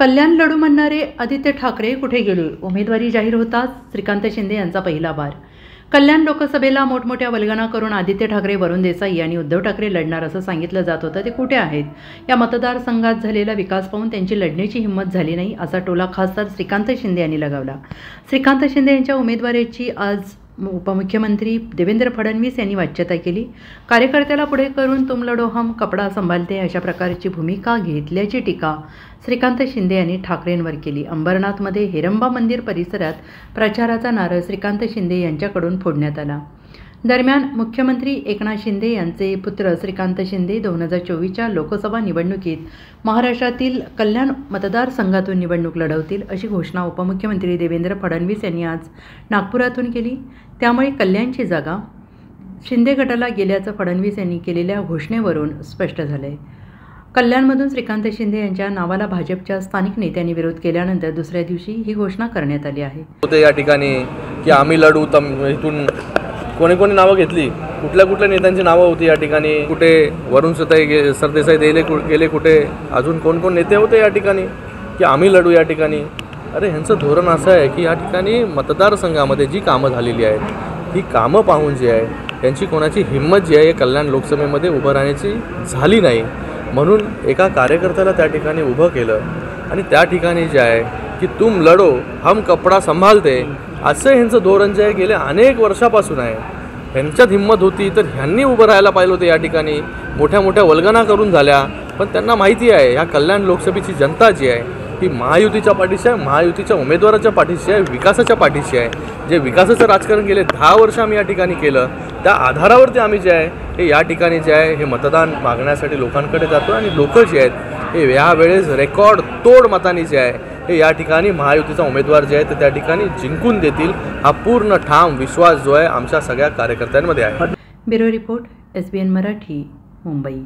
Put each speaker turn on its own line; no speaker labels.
कल्याण लढू म्हणणारे आदित्य ठाकरे कुठे गेले? उमेदवारी जाहीर होताच श्रीकांत शिंदे यांचा पहिला बार. कल्याण लोकसभेला मोठमोठ्या वल्गना करून आदित्य ठाकरे, वरुण देसाई आणि उद्धव ठाकरे लढणार असं सांगितलं जात होतं. ते कुठे आहेत? या मतदारसंघात झालेला विकास पाहून त्यांची लढण्याची हिंमत झाली नाही असा टोला खासदार श्रीकांत शिंदे यांनी लगावला. श्रीकांत शिंदे यांच्या उमेदवारीची आज उपमुख्यमंत्री देवेंद्र फडणवीस यांनी वाच्यता केली. कार्यकर्त्याला पुढे करून तुम लढो हम कपडा संभालते अशा प्रकारची भूमिका घेतल्याची टीका श्रीकांत शिंदे यांनी ठाकरेंवर केली. अंबरनाथमध्ये हेरंबा मंदिर परिसरात प्रचाराचा नारळ श्रीकांत शिंदे यांच्याकडून फोडण्यात आला. दरम्यान मुख्यमंत्री एकनाथ शिंदे यांचे पुत्र श्रीकांत शिंदे 2024च्या लोकसभा निवडणुकीत महाराष्ट्रातील कल्याण मतदारसंघातून निवडणूक लढवतील अशी घोषणा उपमुख्यमंत्री देवेंद्र फडणवीस यांनी आज नागपुरातून केली. त्यामुळे कल्याणची जागा शिंदे गटाला गेल्याचं फडणवीस यांनी केलेल्या घोषणेवरून स्पष्ट झालंय. कल्याणमधून श्रीकांत शिंदे यांच्या नावाला भाजपच्या स्थानिक नेत्यांनी विरोध केल्यानंतर दुसऱ्या दिवशी ही घोषणा करण्यात आली आहे.
या ठिकाणी की आम्ही लढू इथून कोणी कोणी नावं घेतली, कुठल्या नेत्यांची नावं होती या ठिकाणी, कुठे वरुण सरदेसाई गेले, कुठे अजून कोण नेते होते या ठिकाणी की आम्ही लढू या ठिकाणी. अरे ह्यांचं धोरण असं आहे की या ठिकाणी मतदारसंघामध्ये जी कामं झालेली आहेत ही कामं पाहून जी आहे त्यांची कोणाची हिंमत जी आहे कल्याण लोकसभेमध्ये उभं राहण्याची झाली नाही. म्हणून एका कार्यकर्त्याला त्या ठिकाणी उभं केलं आणि त्या ठिकाणी जे आहे की तुम लढो हम कपडा संभालते असं ह्यांचं धोरण जे आहे गेल्या अनेक वर्षापासून आहे. ह्यांच्यात हिंमत होती तर ह्यांनी उभं राहायला पाहिलं होतं. या ठिकाणी मोठ्या वल्गना करून झाल्या, पण त्यांना माहिती आहे ह्या कल्याण लोकसभेची जनता जी आहे ही महायुतीच्या पाठीशी आहे, महायुतीच्या उमेदवाराच्या पाठीशी आहे, विकासाच्या पाठीशी आहे. जे विकासाचं राजकारण गेले 10 वर्ष आम्ही या ठिकाणी केलं त्या आधारावरती आम्ही जे आहे हे या ठिकाणी जे आहे हे मतदान मागण्यासाठी लोकांकडे जातो आणि लोक जे आहेत हे यावेळेस रेकॉर्ड तोड मतांनी जे आहे हे या ठिकाणी महायुतीचा उमेदवार जे आहे ते त्या ठिकाणी जिंकून देतील हा पूर्ण ठाम विश्वास जो आहे आमच्या सगळ्या कार्यकर्त्यांमध्ये आहे.
Bureau report, SBN Marathi, Mumbai.